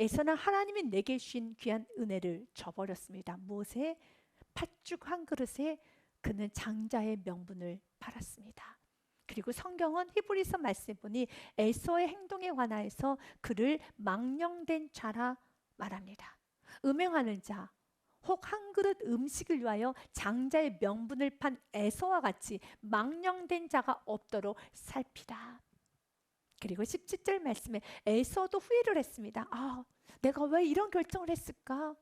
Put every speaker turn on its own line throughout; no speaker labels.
에서는 하나님이 내게 주신 귀한 은혜를 저버렸습니다. 무엇에? 팥죽 한 그릇에 그는 장자의 명분을 팔았습니다. 그리고 성경은 히브리서 말씀에 보니 에서의 행동에 관하여서 그를 망령된 자라 말합니다. 음행하는 자, 혹 한 그릇 음식을 위하여 장자의 명분을 판 에서와 같이 망령된 자가 없도록 살피라. 그리고 17절 말씀에 에서도 후회를 했습니다. 내가 왜 이런 결정을 했을까?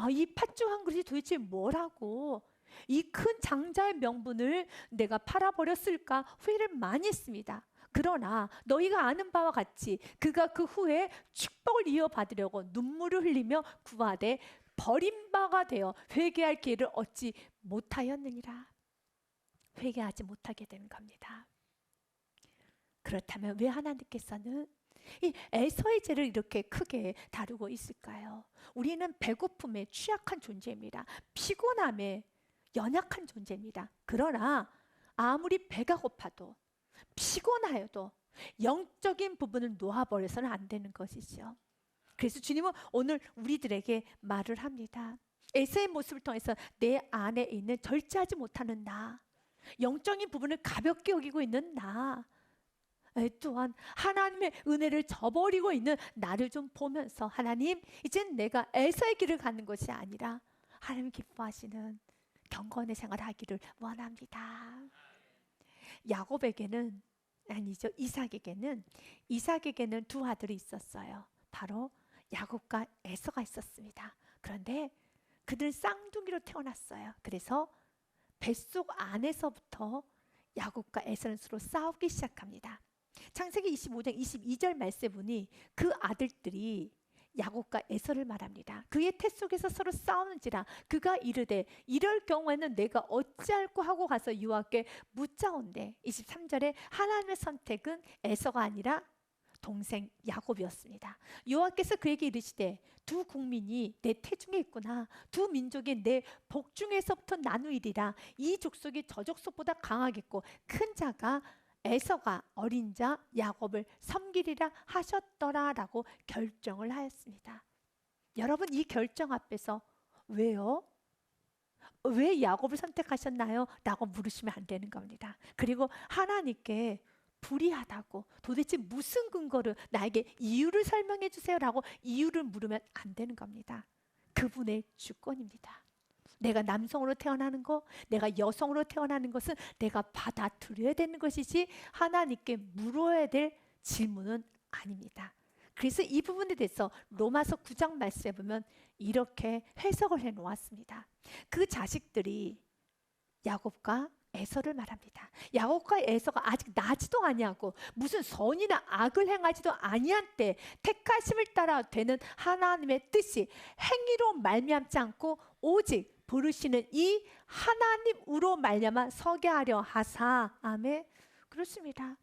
이 팥죽 한 그릇이 도대체 뭐라고? 이 큰 장자의 명분을 내가 팔아버렸을까? 후회를 많이 했습니다. 그러나 너희가 아는 바와 같이 그가 그 후에 축복을 이어받으려고 눈물을 흘리며 구하되 버림바가 되어 회개할 기회를 얻지 못하였느니라. 회개하지 못하게 되는 겁니다. 그렇다면 왜 하나님께서는 이 에서의 죄를 이렇게 크게 다루고 있을까요? 우리는 배고픔에 취약한 존재입니다. 피곤함에 연약한 존재입니다. 그러나 아무리 배가 고파도 피곤하여도 영적인 부분을 놓아버려서는 안 되는 것이죠. 그래서 주님은 오늘 우리들에게 말을 합니다. 에서의 모습을 통해서 내 안에 있는 절제하지 못하는 나, 영적인 부분을 가볍게 여기고 있는 나, 또한 하나님의 은혜를 저버리고 있는 나를 좀 보면서 하나님, 이젠 내가 에서의 길을 가는 것이 아니라 하나님 기뻐하시는 경건의 생활을 하기를 원합니다. 야곱에게는 아니죠, 이삭에게는 두 아들이 있었어요. 바로 야곱과 에서가 있었습니다. 그런데 그들은 쌍둥이로 태어났어요. 그래서 뱃속 안에서부터 야곱과 에서는 서로 싸우기 시작합니다. 창세기 25장 22절 말씀에 보니 그 아들들이 야곱과 에서를 말합니다. 그의 태 속에서 서로 싸우는지라 그가 이르되 이럴 경우에는 내가 어찌할꼬 하고 가서 여호와께 묻자온대. 23절에 하나님의 선택은 에서가 아니라 동생 야곱이었습니다. 여호와께서 그에게 이르시되 두 국민이 내 태중에 있구나. 두 민족이 내 복중에서부터 나누이리라. 이 족속이 저 족속보다 강하겠고 큰 자가 에서가 어린 자 야곱을 섬기리라 하셨더라라고 결정을 하였습니다. 여러분, 이 결정 앞에서 왜요? 왜 야곱을 선택하셨나요? 라고 물으시면 안 되는 겁니다. 그리고 하나님께 불의하다고 도대체 무슨 근거로 나에게 이유를 설명해 주세요 라고 이유를 물으면 안 되는 겁니다. 그분의 주권입니다. 내가 남성으로 태어나는 거, 내가 여성으로 태어나는 것은 내가 받아들여야 되는 것이지 하나님께 물어야 될 질문은 아닙니다. 그래서 이 부분에 대해서 로마서 9장 말씀에 보면 이렇게 해석을 해 놓았습니다. 그 자식들이 야곱과 에서를 말합니다. 야곱과 에서가 아직 나지도 아니하고 무슨 선이나 악을 행하지도 아니한 때 택하심을 따라 되는 하나님의 뜻이 행위로 말미암지 않고 오직 부르시는 이 하나님으로 말미암아 서게 하려 하사. 아멘. 그렇습니다.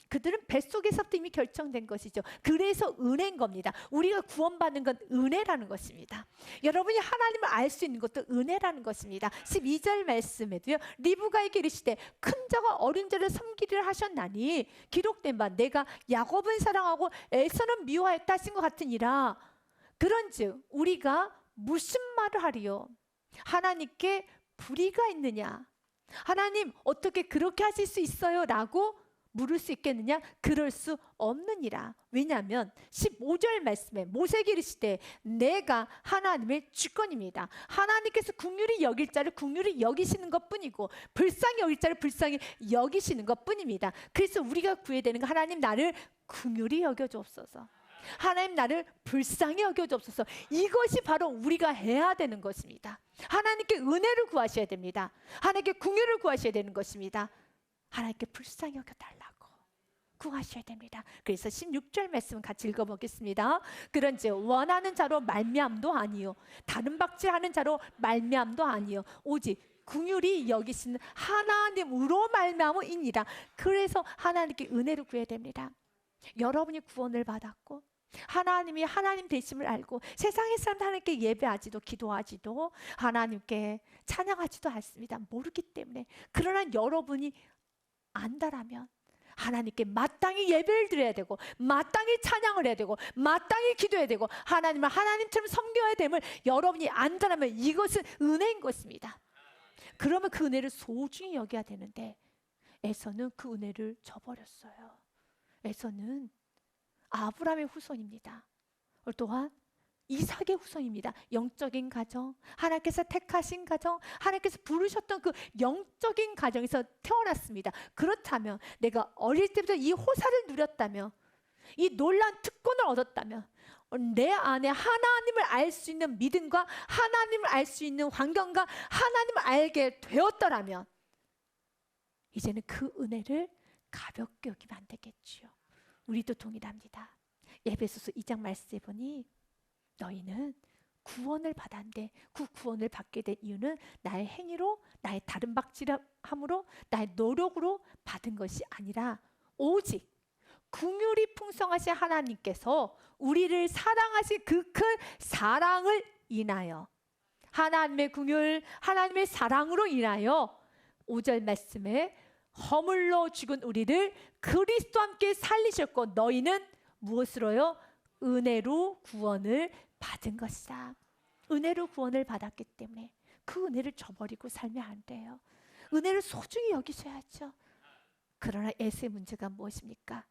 그들은 뱃속에서부터 이미 결정된 것이죠. 그래서 은혜인 겁니다. 우리가 구원받는 건 은혜라는 것입니다. 여러분이 하나님을 알 수 있는 것도 은혜라는 것입니다. 12절 말씀에도요, 리브가에게 이르시되 큰 자가 어린 자를 섬기리라 하셨나니 기록된 바 내가 야곱은 사랑하고 에서는 미워하였다 하신 것 같으니라. 그런즉 우리가 무슨 말을 하리요? 하나님께 불의가 있느냐? 하나님 어떻게 그렇게 하실 수 있어요? 라고 물을 수 있겠느냐? 그럴 수 없느니라. 왜냐하면 15절 말씀에 모세에게 이르시되 내가 하나님의 주권입니다. 하나님께서 긍휼히 여길 자를 긍휼히 여기시는 것뿐이고 불쌍히 여길 자를 불쌍히 여기시는 것뿐입니다. 그래서 우리가 구해야 되는 거, 하나님 나를 긍휼히 여겨주옵소서, 하나님 나를 불쌍히 여겨주옵소서. 이것이 바로 우리가 해야 되는 것입니다. 하나님께 은혜를 구하셔야 됩니다. 하나님께 긍휼을 구하셔야 되는 것입니다. 하나님께 불쌍히 여겨달라고 구하셔야 됩니다. 그래서 16절 말씀 같이 읽어보겠습니다. 그런즉 원하는 자로 말미암도 아니요 다른 박질하는 자로 말미암도 아니요 오직 긍휼히 여기시는 하나님으로 말미암으이니라. 그래서 하나님께 은혜를 구해야 됩니다. 여러분이 구원을 받았고 하나님이 하나님 되심을 알고 세상의 사람들 하나님께 예배하지도 기도하지도 하나님께 찬양하지도 않습니다. 모르기 때문에. 그러나 여러분이 안다라면 하나님께 마땅히 예배를 드려야 되고 마땅히 찬양을 해야 되고 마땅히 기도해야 되고 하나님을 하나님처럼 섬겨야 됨을 여러분이 안다면 이것은 은혜인 것입니다. 그러면 그 은혜를 소중히 여겨야 되는데 에서는 그 은혜를 저버렸어요. 에서는 아브라함의 후손입니다. 또한 이삭의 후손입니다. 영적인 가정, 하나님께서 택하신 가정, 하나님께서 부르셨던 그 영적인 가정에서 태어났습니다. 그렇다면 내가 어릴 때부터 이 호사를 누렸다면, 이 놀라운 특권을 얻었다면, 내 안에 하나님을 알 수 있는 믿음과 하나님을 알 수 있는 환경과 하나님을 알게 되었더라면 이제는 그 은혜를 가볍게 여기면 안 되겠지요. 우리도 동일합니다. 에베소서 2장 말씀에 보니 너희는 구원을 받았는데 그 구원을 받게 된 이유는 나의 행위로, 나의 다른 박질함으로, 나의 노력으로 받은 것이 아니라 오직 긍휼이 풍성하신 하나님께서 우리를 사랑하신 그 큰 사랑을 인하여, 하나님의 긍휼, 하나님의 사랑으로 인하여 5절 말씀에 허물로 죽은 우리를 그리스도와 함께 살리셨고 너희는 무엇으로요? 은혜로 구원을 받은 것이다. 은혜로 구원을 받았기 때문에 그 은혜를 저버리고 살면 안 돼요. 은혜를 소중히 여기셔야죠. 그러나 에서의 문제가 무엇입니까?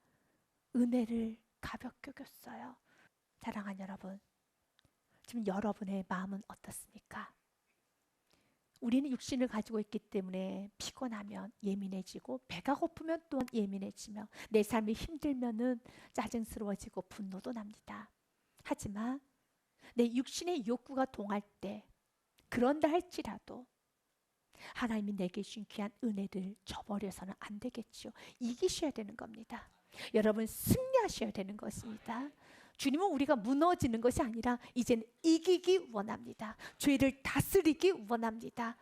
은혜를 가볍게 여겼어요. 사랑하는 여러분, 지금 여러분의 마음은 어떻습니까? 우리는 육신을 가지고 있기 때문에 피곤하면 예민해지고 배가 고프면 또한 예민해지며 내 삶이 힘들면은 짜증스러워지고 분노도 납니다. 하지만 내 육신의 욕구가 동할 때, 그런다 할지라도 하나님이 내게 주신 귀한 은혜를 저버려서는 안 되겠죠. 이기셔야 되는 겁니다. 여러분, 승리하셔야 되는 것입니다. 주님은 우리가 무너지는 것이 아니라 이제는 이기기 원합니다. 죄를 다스리기 원합니다.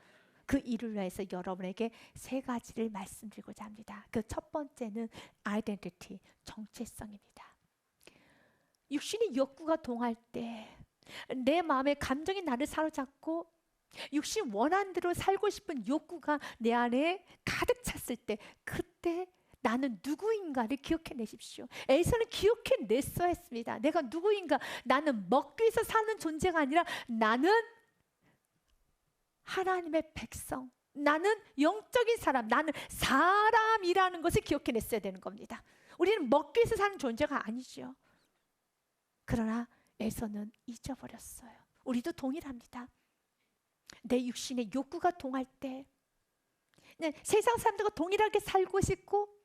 그 일을 위해서 여러분에게 세 가지를 말씀드리고자 합니다. 그 첫 번째는 아이덴티티, 정체성입니다. 육신의 욕구가 동할 때, 내 마음의 감정이 나를 사로잡고 육신 원하는 대로 살고 싶은 욕구가 내 안에 가득 찼을 때, 그때 나는 누구인가를 기억해내십시오. 에서는 기억해냈어야 했습니다. 내가 누구인가? 나는 먹기 위해서 사는 존재가 아니라 나는 하나님의 백성, 나는 영적인 사람, 나는 사람이라는 것을 기억해냈어야 되는 겁니다. 우리는 먹기 위해서 사는 존재가 아니죠. 그러나 에서는 잊어버렸어요. 우리도 동일합니다. 내 육신의 욕구가 동할 때, 세상 사람들과 동일하게 살고 싶고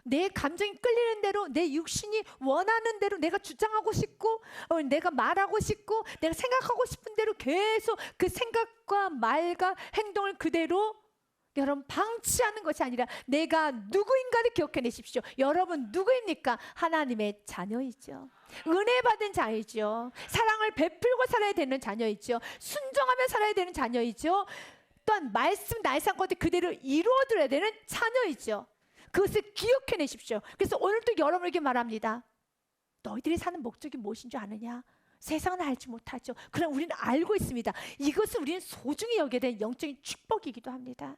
내 감정이 끌리는 대로, 내 육신이 원하는 대로 내가 주장하고 싶고 내가 말하고 싶고 내가 생각하고 싶은 대로 계속 그 생각과 말과 행동을 그대로 여러분 방치하는 것이 아니라 내가 누구인가를 기억해내십시오. 여러분 누구입니까? 하나님의 자녀이죠. 은혜 받은 자이죠. 사랑을 베풀고 살아야 되는 자녀이죠. 순종하며 살아야 되는 자녀이죠. 또한 말씀 나의 삶 가운데 그대로 이루어드려야 되는 자녀이죠. 그것을 기억해내십시오. 그래서 오늘도 여러분에게 말합니다. 너희들이 사는 목적이 무엇인 줄 아느냐? 세상은 알지 못하죠. 그러나 우리는 알고 있습니다. 이것을 우리는 소중히 여겨야 되는 영적인 축복이기도 합니다.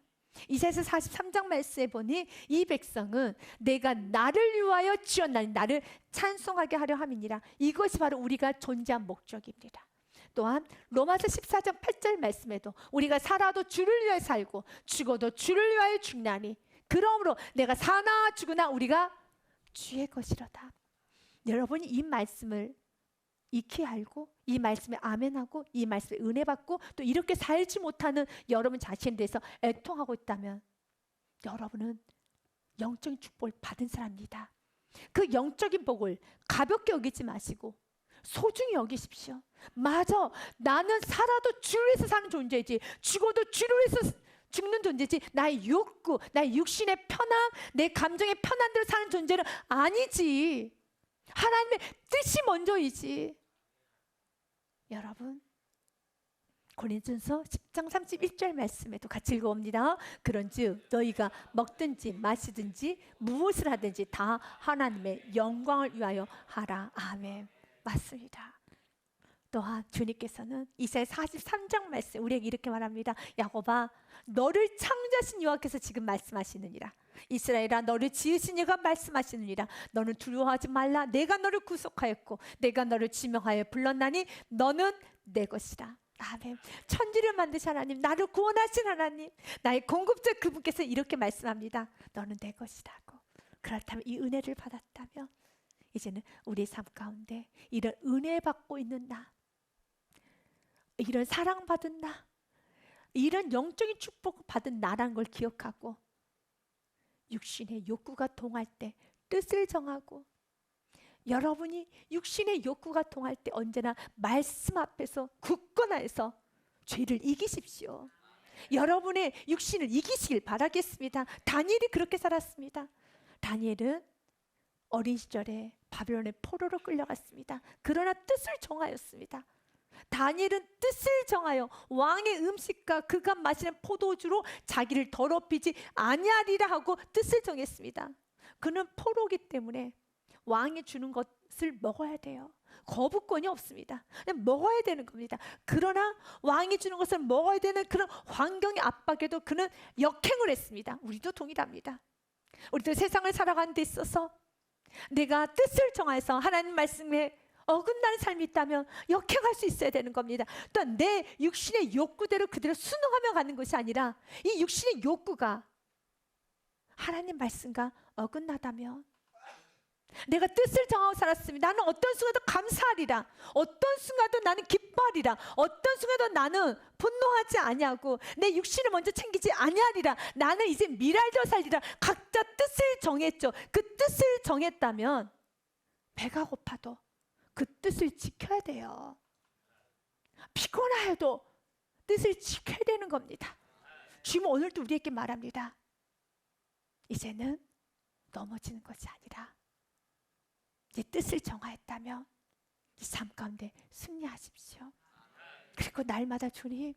이사야서 43장 말씀에 보니 이 백성은 내가 나를 위하여 지었나니 나를 찬송하게 하려 함이니라. 이것이 바로 우리가 존재한 목적입니다. 또한 로마서 14장 8절 말씀에도 우리가 살아도 주를 위하여 살고 죽어도 주를 위하여 죽나니 그러므로 내가 사나 죽으나 우리가 주의 것이로다. 여러분이 이 말씀을 익히 알고 이 말씀에 아멘하고 이 말씀에 은혜 받고 또 이렇게 살지 못하는 여러분 자신에 대해서 애통하고 있다면 여러분은 영적인 축복을 받은 사람입니다. 그 영적인 복을 가볍게 여기지 마시고 소중히 여기십시오. 맞아, 나는 살아도 주를 위해서 사는 존재이지 죽어도 주를 위해서 죽는 존재지 나의 욕구, 나의 육신의 편함, 내 감정의 편안대로 사는 존재는 아니지. 하나님의 뜻이 먼저이지. 여러분 고린도전서 10장 31절 말씀에도 같이 읽어봅니다. 그런즉 너희가 먹든지 마시든지 무엇을 하든지 다 하나님의 영광을 위하여 하라. 아멘. 맞습니다. 또한 주님께서는 이사야 43장 말씀 우리에게 이렇게 말합니다. 야곱아 너를 창조하신 여호와께서 지금 말씀하시느니라. 이스라엘아, 너를 지으신 이가 말씀하시느니라. 너는 두려워하지 말라. 내가 너를 구속하였고 내가 너를 지명하여 불렀나니 너는 내 것이라. 아멘. 천지를 만드신 하나님, 나를 구원하신 하나님, 나의 공급자 그분께서 이렇게 말씀합니다. 너는 내 것이라고. 그렇다면 이 은혜를 받았다면 이제는 우리의 삶 가운데 이런 은혜 받고 있는 나, 이런 사랑받은 나, 이런 영적인 축복을 받은 나라는 걸 기억하고 육신의 욕구가 동할 때 뜻을 정하고, 여러분이 육신의 욕구가 동할 때 언제나 말씀 앞에서 굳건하여서 죄를 이기십시오. 여러분의 육신을 이기시길 바라겠습니다. 다니엘이 그렇게 살았습니다. 다니엘은 어린 시절에 바벨론의 포로로 끌려갔습니다. 그러나 뜻을 정하였습니다. 다니엘은 뜻을 정하여 왕의 음식과 그가 마시는 포도주로 자기를 더럽히지 아니하리라 하고 뜻을 정했습니다. 그는 포로기 때문에 왕이 주는 것을 먹어야 돼요. 거부권이 없습니다. 그냥 먹어야 되는 겁니다. 그러나 왕이 주는 것을 먹어야 되는 그런 환경의 압박에도 그는 역행을 했습니다. 우리도 동일합니다. 우리도 세상을 살아가는 데 있어서 내가 뜻을 정해서 하나님 말씀에 어긋나는 삶이 있다면 역행할 수 있어야 되는 겁니다. 또 내 육신의 욕구대로 그대로 순응하며 가는 것이 아니라 이 육신의 욕구가 하나님 말씀과 어긋나다면 내가 뜻을 정하고 살았습니다. 나는 어떤 순간도 감사하리라. 어떤 순간도 나는 기뻐하리라. 어떤 순간도 나는 분노하지 아니하고 내 육신을 먼저 챙기지 아니하리라. 나는 이제 미랄대로 살리라. 각자 뜻을 정했죠. 그 뜻을 정했다면 배가 고파도 그 뜻을 지켜야 돼요. 피곤하여도 뜻을 지켜야 되는 겁니다. 주님 오늘도 우리에게 말합니다. 이제는 넘어지는 것이 아니라 이제 뜻을 정하였다면 이 삶 가운데 승리하십시오. 그리고 날마다 주님,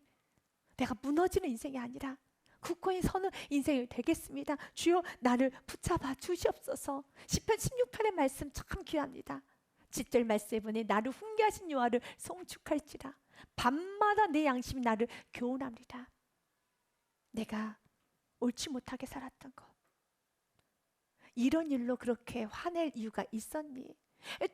내가 무너지는 인생이 아니라 굳건히 서는 인생이 되겠습니다. 주여 나를 붙잡아 주시옵소서. 시편 16편의 말씀 참 귀합니다. 10절 말씀에 보니 나를 훈계하신 여호와를 송축할지라. 밤마다 내 양심이 나를 교훈합니다. 내가 옳지 못하게 살았던 것, 이런 일로 그렇게 화낼 이유가 있었니?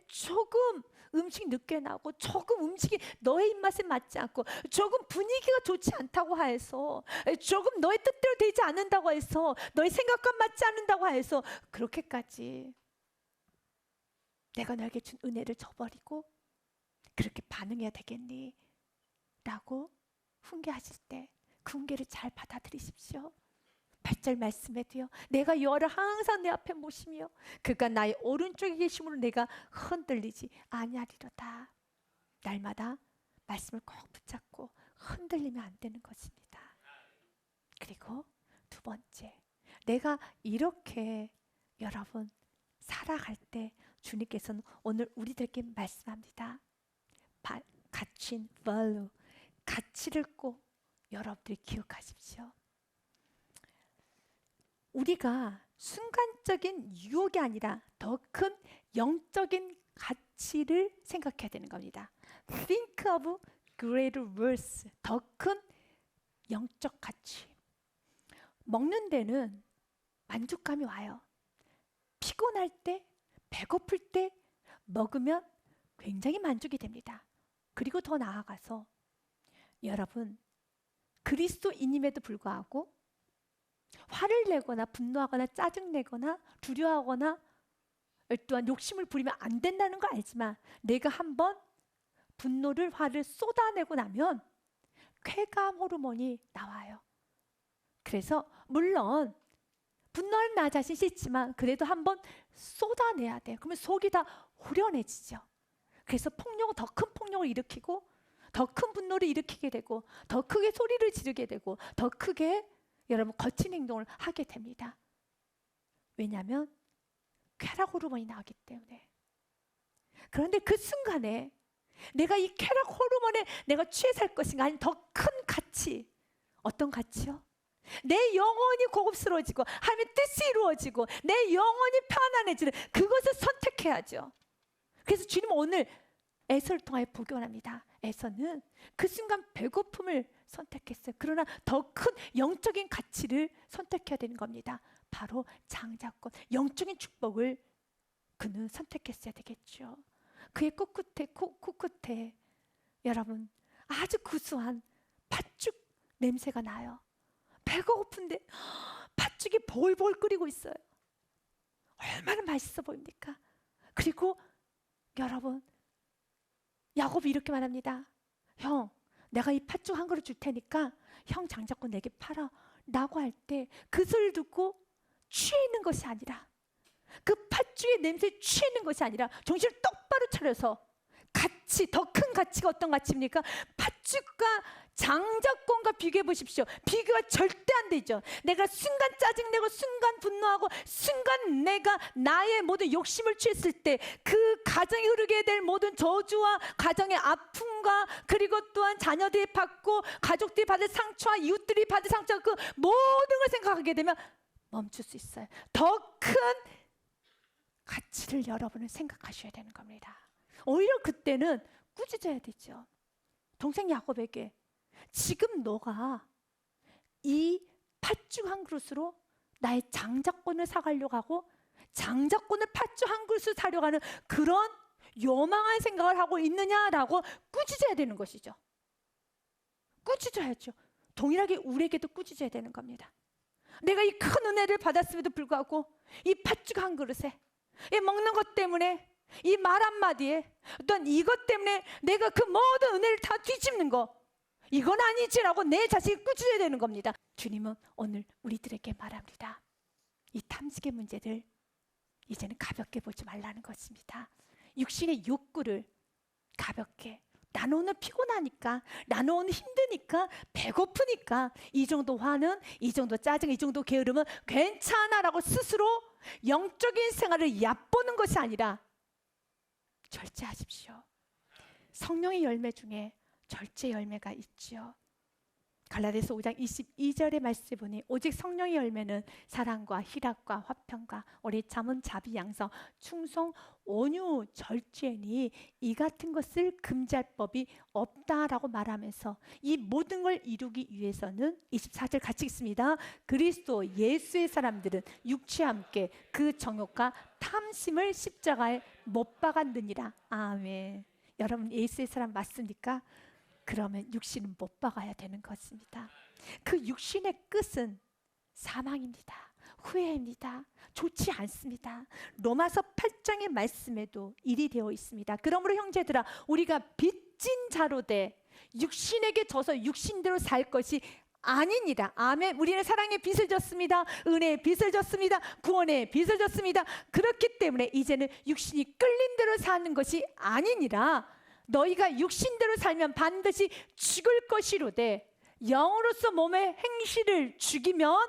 조금 음식 늦게 나오고 조금 음식이 너의 입맛에 맞지 않고 조금 분위기가 좋지 않다고 해서 조금 너의 뜻대로 되지 않는다고 해서 너의 생각과 맞지 않는다고 해서 그렇게까지 내가 너에게 준 은혜를 저버리고 그렇게 반응해야 되겠니? 라고 훈계하실 때 그 훈계를 잘 받아들이십시오. 8절 말씀에도요. 내가 여호와를 항상 내 앞에 모시며 그가 나의 오른쪽에 계심으로 내가 흔들리지 아니하리로다. 날마다 말씀을 꼭 붙잡고 흔들리면 안 되는 것입니다. 그리고 두 번째, 내가 이렇게 여러분 살아갈 때 주님께서는 오늘 우리들에게 말씀합니다. 가치인 value, 가치를 꼭 여러분들이 기억하십시오. 우리가 순간적인 유혹이 아니라 더 큰 영적인 가치를 생각해야 되는 겁니다. Think of greater worth, 더 큰 영적 가치. 먹는 데는 만족감이 와요. 피곤할 때, 배고플 때 먹으면 굉장히 만족이 됩니다. 그리고 더 나아가서 여러분, 그리스도인임에도 불구하고 화를 내거나 분노하거나 짜증내거나 두려워하거나 또한 욕심을 부리면 안 된다는 거 알지만 내가 한번 분노를 화를 쏟아내고 나면 쾌감 호르몬이 나와요. 그래서 물론 분노하는 나 자신 싫지만 그래도 한번 쏟아내야 돼요. 그러면 속이 다 후련해지죠. 그래서 폭력은 더 큰 폭력을 일으키고 더 큰 분노를 일으키게 되고 더 크게 소리를 지르게 되고 더 크게 여러분 거친 행동을 하게 됩니다. 왜냐하면 쾌락 호르몬이 나오기 때문에. 그런데 그 순간에 내가 이 쾌락 호르몬에 내가 취해 살 것인가 아니면 더 큰 가치, 어떤 가치요? 내 영혼이 고급스러워지고 하나님의 뜻이 이루어지고 내 영혼이 편안해지는 그것을 선택해야죠. 그래서 주님은 오늘 에서를 통하여 복원합니다. 에서는 그 순간 배고픔을 선택했어요. 그러나 더 큰 영적인 가치를 선택해야 되는 겁니다. 바로 장자권, 영적인 축복을 그는 선택했어야 되겠죠. 그의 코끝에 여러분 아주 구수한 팥죽 냄새가 나요. 배가 고픈데 팥죽이 보글보글 끓이고 있어요. 얼마나 맛있어 보입니까? 그리고 여러분 야곱이 이렇게 말합니다. 형, 내가 이 팥죽 한 그릇 줄 테니까 형 장자권 내게 팔아 라고 할 때 그 소리를 듣고 취해 있는 것이 아니라, 그 팥죽의 냄새에 취해 있는 것이 아니라 정신을 똑바로 차려서 가치, 더 큰 가치가 어떤 가치입니까? 팥죽과 장자권과 비교해 보십시오. 비교가 절대 안 되죠. 내가 순간 짜증내고 순간 분노하고 순간 내가 나의 모든 욕심을 취했을 때 그 가정에 흐르게 될 모든 저주와 가정의 아픔과 그리고 또한 자녀들이 받고 가족들이 받을 상처와 이웃들이 받을 상처와 그 모든 걸 생각하게 되면 멈출 수 있어요. 더 큰 가치를 여러분은 생각하셔야 되는 겁니다. 오히려 그때는 꾸짖어야 되죠. 동생 야곱에게 지금 너가 이 팥죽 한 그릇으로 나의 장자권을 사가려고 하고 장자권을 팥죽 한 그릇을 사려고 하는 그런 요망한 생각을 하고 있느냐라고 꾸짖어야 되는 것이죠. 꾸짖어야죠. 동일하게 우리에게도 꾸짖어야 되는 겁니다. 내가 이 큰 은혜를 받았음에도 불구하고 이 팥죽 한 그릇에 이 먹는 것 때문에 이 말 한마디에 어떤 이것 때문에 내가 그 모든 은혜를 다 뒤집는 거, 이건 아니지라고 내 자신이 꾸짖어야 되는 겁니다. 주님은 오늘 우리들에게 말합니다. 이 탐식의 문제를 이제는 가볍게 보지 말라는 것입니다. 육신의 욕구를 가볍게, 나는 오늘 피곤하니까, 나는 오늘 힘드니까, 배고프니까 이 정도 화는, 이 정도 짜증, 이 정도 게으름은 괜찮아라고 스스로 영적인 생활을 얕보는 것이 아니라 절제하십시오. 성령의 열매 중에 절제 열매가 있지요. 갈라디아서 5장 22절의 말씀을 보니 오직 성령의 열매는 사랑과 희락과 화평과 오래 참음 자비 양성 충성 온유 절제니 이 같은 것을 금지할 법이 없다라고 말하면서 이 모든 걸 이루기 위해서는 24절 같이 읽습니다. 그리스도 예수의 사람들은 육체와 함께 그 정욕과 탐심을 십자가에 못 박았느니라. 아멘. 여러분 예수의 사람 맞습니까? 그러면 육신은 못 박아야 되는 것입니다. 그 육신의 끝은 사망입니다. 후회입니다. 좋지 않습니다. 로마서 8장의 말씀에도 일이 되어 있습니다. 그러므로 형제들아 우리가 빚진 자로 돼 육신에게 져서 육신대로 살 것이 아니니라. 아멘. 우리는 사랑의 빚을 졌습니다. 은혜의 빚을 졌습니다. 구원의 빚을 졌습니다. 그렇기 때문에 이제는 육신이 끌린 대로 사는 것이 아니니라. 너희가 육신대로 살면 반드시 죽을 것이로되 영으로서 몸의 행실을 죽이면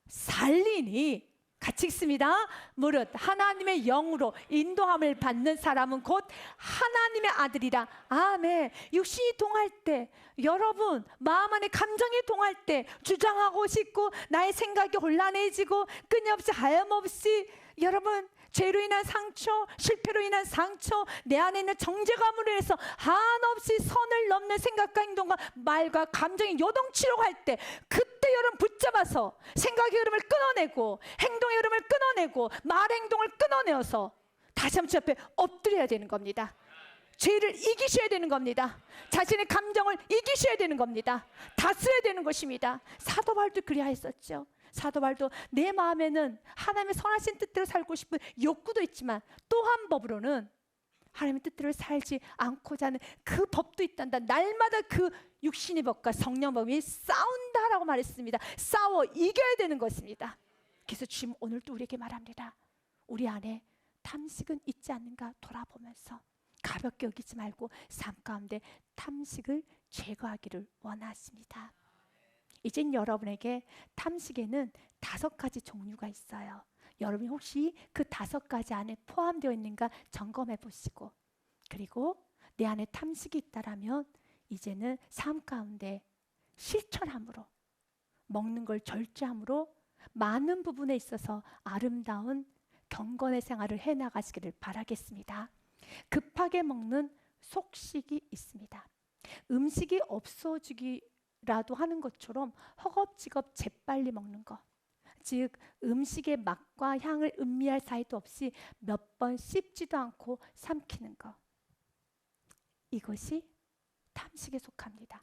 살리니. 같이 읽습니다. 무릇 하나님의 영으로 인도함을 받는 사람은 곧 하나님의 아들이라. 아멘. 육신이 동할 때, 여러분 마음 안에 감정이 동할 때 주장하고 싶고 나의 생각이 혼란해지고 끊임없이 하염없이 여러분 죄로 인한 상처, 실패로 인한 상처, 내 안에 있는 정죄감으로 해서 한없이 선을 넘는 생각과 행동과 말과 감정이 요동치려고 할 때 그때 여러분 붙잡아서 생각의 흐름을 끊어내고 행동의 흐름을 끊어내고 말 행동을 끊어내어서 다시 한번 주 앞에 엎드려야 되는 겁니다. 죄를 이기셔야 되는 겁니다. 자신의 감정을 이기셔야 되는 겁니다. 다스려야 되는 것입니다. 사도 바울도 그리하였었죠. 사도 바울도 내 마음에는 하나님의 선하신 뜻대로 살고 싶은 욕구도 있지만 또 한 법으로는 하나님의 뜻대로 살지 않고자 하는 그 법도 있단다. 날마다 그 육신의 법과 성령 법이 싸운다라고 말했습니다. 싸워 이겨야 되는 것입니다. 그래서 주님 오늘도 우리에게 말합니다. 우리 안에 탐식은 있지 않는가 돌아보면서 가볍게 여기지 말고 삶 가운데 탐식을 제거하기를 원하십니다. 이젠 여러분에게 탐식에는 5가지 종류가 있어요. 여러분이 혹시 그 5가지 안에 포함되어 있는가 점검해 보시고, 그리고 내 안에 탐식이 있다라면 이제는 삶 가운데 실천함으로, 먹는 걸 절제함으로 많은 부분에 있어서 아름다운 경건의 생활을 해나가시기를 바라겠습니다. 급하게 먹는 속식이 있습니다. 음식이 없어지기라도 하는 것처럼 허겁지겁 재빨리 먹는 것, 즉 음식의 맛과 향을 음미할 사이도 없이 몇 번 씹지도 않고 삼키는 것. 이것이 탐식에 속합니다.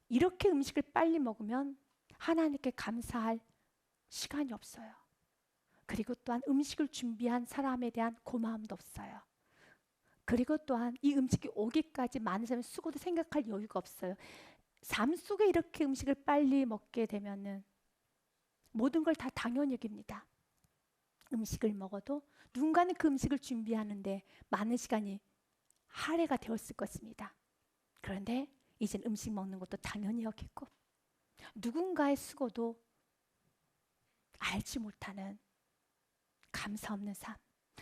이렇게 음식을 빨리 먹으면 하나님께 감사할 시간이 없어요. 그리고 또한 음식을 준비한 사람에 대한 고마움도 없어요. 그리고 또한 이 음식이 오기까지 많은 사람의 수고도 생각할 여유가 없어요. 삶 속에 이렇게 음식을 빨리 먹게 되면은 모든 걸 다 당연히 여깁니다. 음식을 먹어도 누군가는 그 음식을 준비하는데 많은 시간이 할애가 되었을 것입니다. 그런데 이젠 음식 먹는 것도 당연히 여기고 누군가의 수고도 알지 못하는 감사 없는 삶,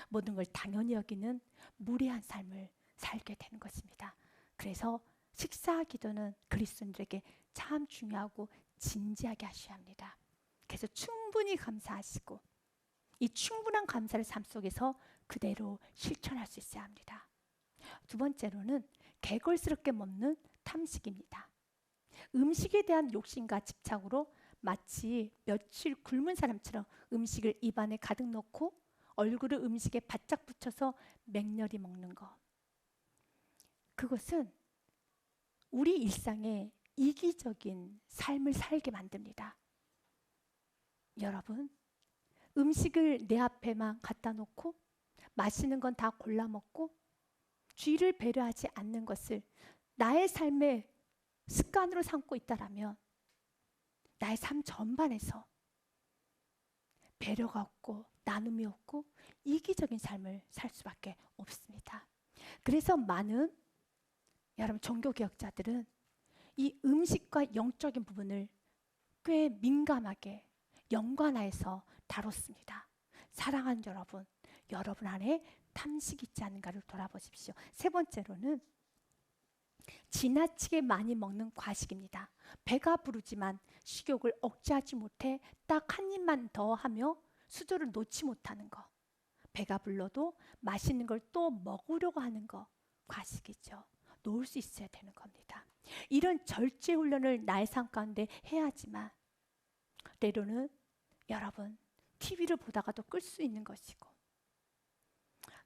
모든 걸 당연히 여기는 무례한 삶을 살게 되는 것입니다. 그래서 식사 기도는 그리스도인들에게 참 중요하고 진지하게 하셔야 합니다. 그래서 충분히 감사하시고 이 충분한 감사를 삶 속에서 그대로 실천할 수 있어야 합니다. 두 번째로는 개걸스럽게 먹는 탐식입니다. 음식에 대한 욕심과 집착으로 마치 며칠 굶은 사람처럼 음식을 입안에 가득 넣고 얼굴을 음식에 바짝 붙여서 맹렬히 먹는 것. 그것은 우리 일상에 이기적인 삶을 살게 만듭니다. 여러분, 음식을 내 앞에만 갖다 놓고 맛있는 건 다 골라 먹고 주의를 배려하지 않는 것을 나의 삶의 습관으로 삼고 있다라면 나의 삶 전반에서 배려가 없고 나눔이 없고 이기적인 삶을 살 수밖에 없습니다. 그래서 많은 여러분 종교개혁자들은 이 음식과 영적인 부분을 꽤 민감하게 연관해서 다뤘습니다. 사랑하는 여러분, 여러분 안에 탐식이 있지 않은가를 돌아보십시오. 세 번째로는 지나치게 많이 먹는 과식입니다. 배가 부르지만 식욕을 억제하지 못해 딱 한 입만 더 하며 수저를 놓지 못하는 것. 배가 불러도 맛있는 걸 또 먹으려고 하는 것. 과식이죠. 놓을 수 있어야 되는 겁니다. 이런 절제 훈련을 나의 삶 가운데 해야 하지만 때로는 여러분 TV를 보다가도 끌 수 있는 것이고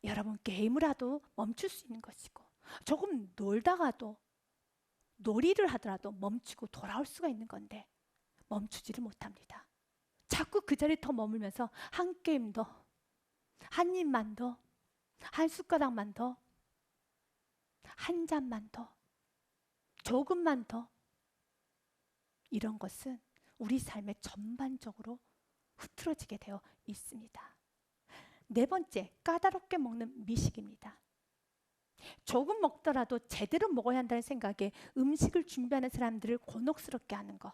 여러분 게임을 하도 멈출 수 있는 것이고 조금 놀다가도 놀이를 하더라도 멈추고 돌아올 수가 있는 건데 멈추지를 못합니다. 자꾸 그 자리에 더 머물면서 한 게임 더, 한 입만 더, 한 숟가락만 더, 한 잔만 더, 조금만 더. 이런 것은 우리 삶에 전반적으로 흐트러지게 되어 있습니다. 네 번째, 까다롭게 먹는 미식입니다. 조금 먹더라도 제대로 먹어야 한다는 생각에 음식을 준비하는 사람들을 곤혹스럽게 하는 것.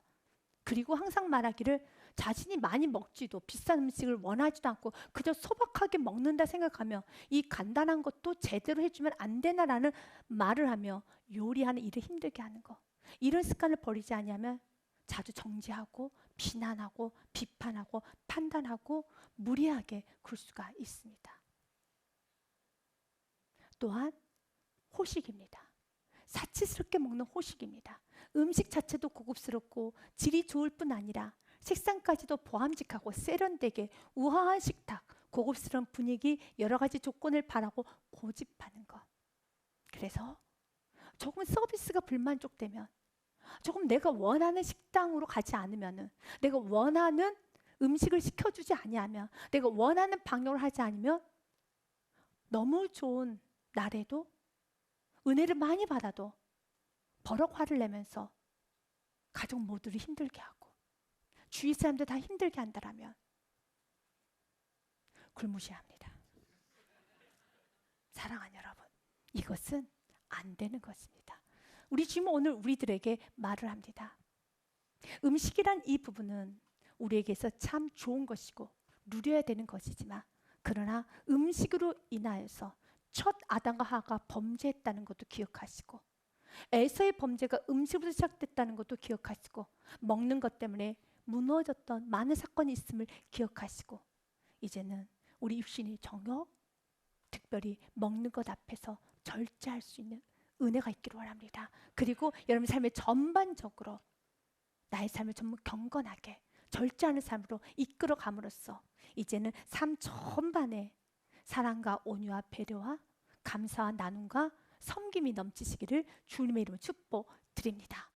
그리고 항상 말하기를 자신이 많이 먹지도 비싼 음식을 원하지도 않고 그저 소박하게 먹는다 생각하며 이 간단한 것도 제대로 해주면 안 되나라는 말을 하며 요리하는 일을 힘들게 하는 것. 이런 습관을 버리지 않으면 자주 정죄하고 비난하고 비판하고 판단하고 무리하게 굴 수가 있습니다. 또한 호식입니다. 사치스럽게 먹는 호식입니다. 음식 자체도 고급스럽고 질이 좋을 뿐 아니라 색상까지도 보암직하고 세련되게 우아한 식탁, 고급스러운 분위기, 여러 가지 조건을 바라고 고집하는 것. 그래서 조금 서비스가 불만족되면 조금 내가 원하는 식당으로 가지 않으면 내가 원하는 음식을 시켜주지 아니하면 내가 원하는 방역을 하지 않으면 너무 좋은 날에도 은혜를 많이 받아도 버럭 화를 내면서 가족 모두를 힘들게 하고 주위 사람들 다 힘들게 한다라면 굶으셔야 합니다. 사랑하는 여러분, 이것은 안 되는 것입니다. 우리 주님은 오늘 우리들에게 말을 합니다. 음식이란 이 부분은 우리에게서 참 좋은 것이고 누려야 되는 것이지만 그러나 음식으로 인하여서 첫 아담과 하와가 범죄했다는 것도 기억하시고 에서의 범죄가 음식으로 시작됐다는 것도 기억하시고 먹는 것 때문에 무너졌던 많은 사건이 있음을 기억하시고 이제는 우리 육신의 정욕, 특별히 먹는 것 앞에서 절제할 수 있는 은혜가 있기를 원합니다. 그리고 여러분 삶의 전반적으로 나의 삶을 전부 경건하게 절제하는 삶으로 이끌어 감으로써 이제는 삶 전반에 사랑과 온유와 배려와 감사와 나눔과 섬김이 넘치시기를 주님의 이름으로 축복드립니다.